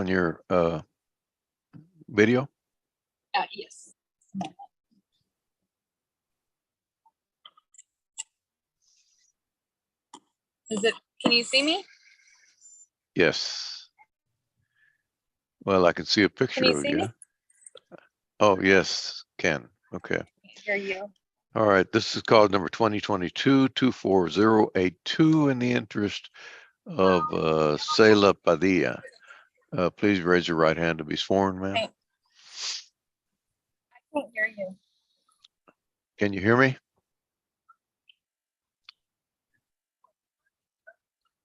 your video? Yes. Can you see me? Yes. Well, I can see a picture Can you of see you. me? Oh, yes, can. Okay. I hear you. All right. This is cause number 2022-24082 in the interest of Selah Padilla. Please raise your right hand to be sworn, ma'am. I can't hear you. Can you hear me?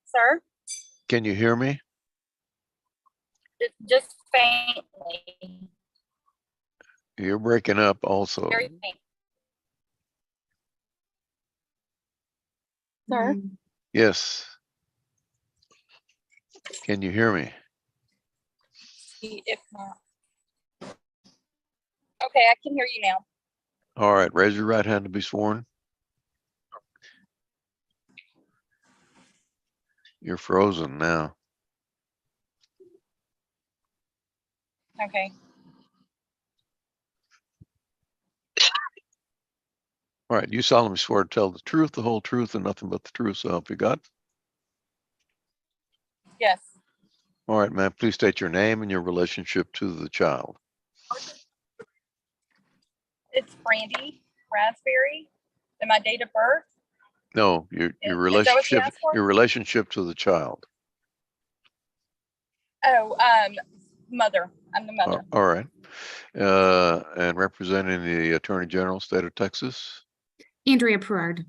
Sir? Can you hear me? Just faintly. You're breaking up also. Very faint. Sir? Yes. Can you hear me? If not. Okay, I can hear you now. All right. Raise your right hand to be sworn. You're frozen now. Okay. All right. You solemnly swear to tell the truth, the whole truth, and nothing but the truth, so help you God? Yes. All right, ma'am. Please state your name and your relationship to the child. It's Brandy Raspberry. And my date of birth? No, your Is that what you relationship, asked for? your relationship to the child. Oh, mother. I'm the mother. All right. And representing the Attorney General, State of Texas. Andrea Perard.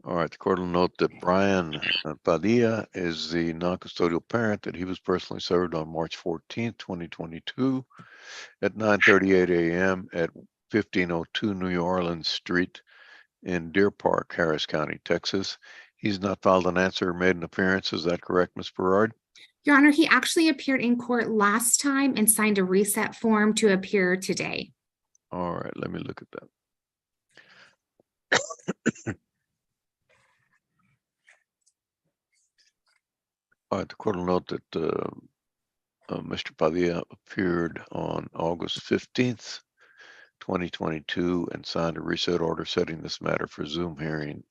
All right. The court will note that Brian Padilla is the non-custodial parent, that he was personally served on March 14th, 2022 at 9:38 a.m. at 1502 New Orleans Street in Deer Park, Harris County, Texas. He's not filed an answer or made an appearance. Is that correct, Ms. Perard? Your Honor, he actually appeared in court last time and signed a reset form to appear today. All right, let me look at that. All right, the court will note that Mr. Padilla appeared on August 15th, 2022 and signed a reset order setting this matter for Zoom hearing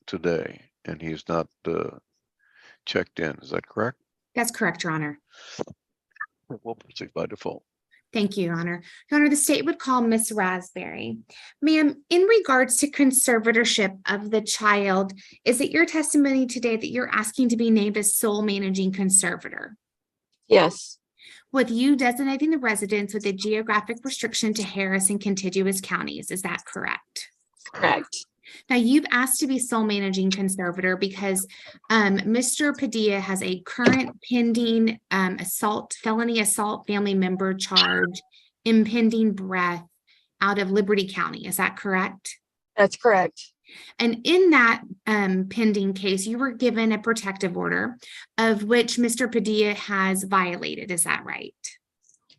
today, and he is not checked in. Is that correct? That's correct, Your Honor. We'll proceed by default. Thank you, Your Honor. Your Honor, the state would call Miss Raspberry. Ma'am, in regards to conservatorship of the child, is it your testimony today that you're asking to be named as sole managing conservator? Yes. With you designating the residence with a geographic restriction to Harris and contiguous counties, is that correct? Correct. Now, you've asked to be sole managing conservator because Mr. Padilla has a current pending felony assault family member charge, impending breath out of Liberty County. Is that correct? That's correct. And in that pending case, you were given a protective order of which Mr. Padilla has violated. Is that right?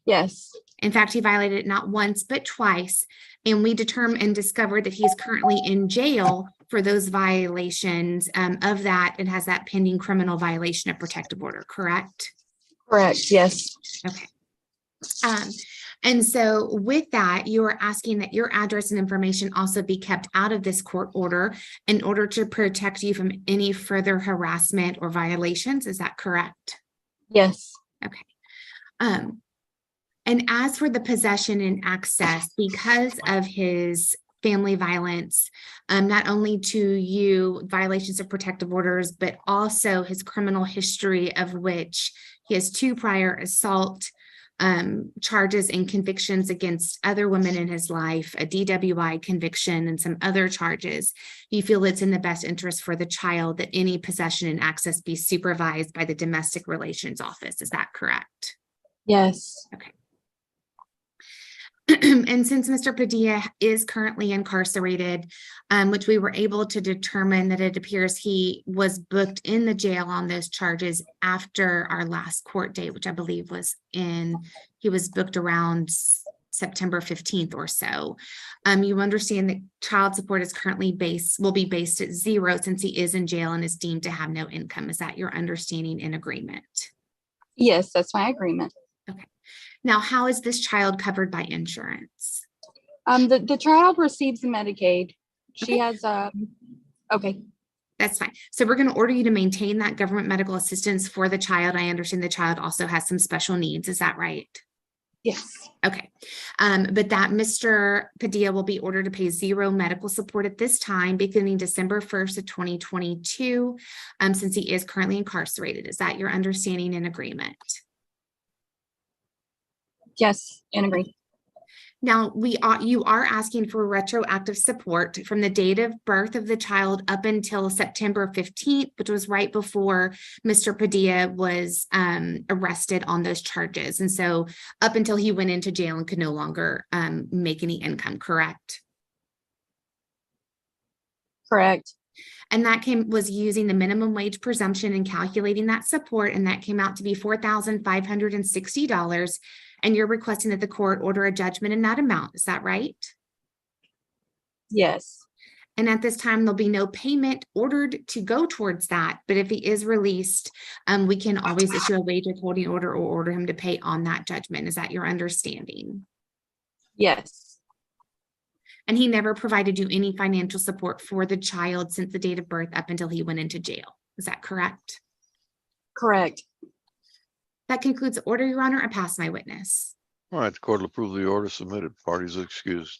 Yes. In fact, he violated it not once, but twice. And we determined and discovered that he's currently in jail for those violations of that and has that pending criminal violation of protective order, correct? Correct. Yes. Okay. And so with that, you are asking that your address and information also be kept out of this court order in order to protect you from any further harassment or violations. Is that correct? Yes. Okay. And as for the possession and access, because of his family violence, not only to you, violations of protective orders, but also his criminal history, of which he has 2 prior assault charges and convictions against other women in his life, a DWI conviction, and some other charges, you feel it's in the best interest for the child that any possession and access be supervised by the Domestic Relations Office. Is that correct? Yes. Okay. And since Mr. Padilla is currently incarcerated, which we were able to determine that it appears he was booked in the jail on those charges after our last court date, which I believe was he was booked around September 15th or so. You understand that child support is currently will be based at 0 since he is in jail and is deemed to have no income. Is that your understanding and agreement? Yes, that's my agreement. Now, how is this child covered by insurance? The child receives Medicaid. She Okay. has okay. That's fine. So we're going to order you to maintain that government medical assistance for the child. I understand the child also has some special needs. Is that right? Yes. Okay. But that Mr. Padilla will be ordered to pay zero medical support at this time, beginning December 1st of 2022, since he is currently incarcerated. Is that your understanding and agreement? Yes, and agree. Now, you are asking for retroactive support from the date of birth of the child up until September 15th, which was right before Mr. Padilla was arrested on those charges. And so up until he went into jail and could no longer make any income, correct? Correct. And that was using the minimum wage presumption and calculating that support, and that came out to be $4,560. And you're requesting that the court order a judgment in that amount. Is that right? Yes. And at this time, there'll be no payment ordered to go towards that. But if he is released, we can always issue a wage withholding order or order him to pay on that judgment. Is that your understanding? Yes. And he never provided you any financial support for the child since the date of birth up until he went into jail. Is that correct? Correct. That concludes the order, Your Honor. I pass my witness. All right, the court will approve the order submitted. Parties excused.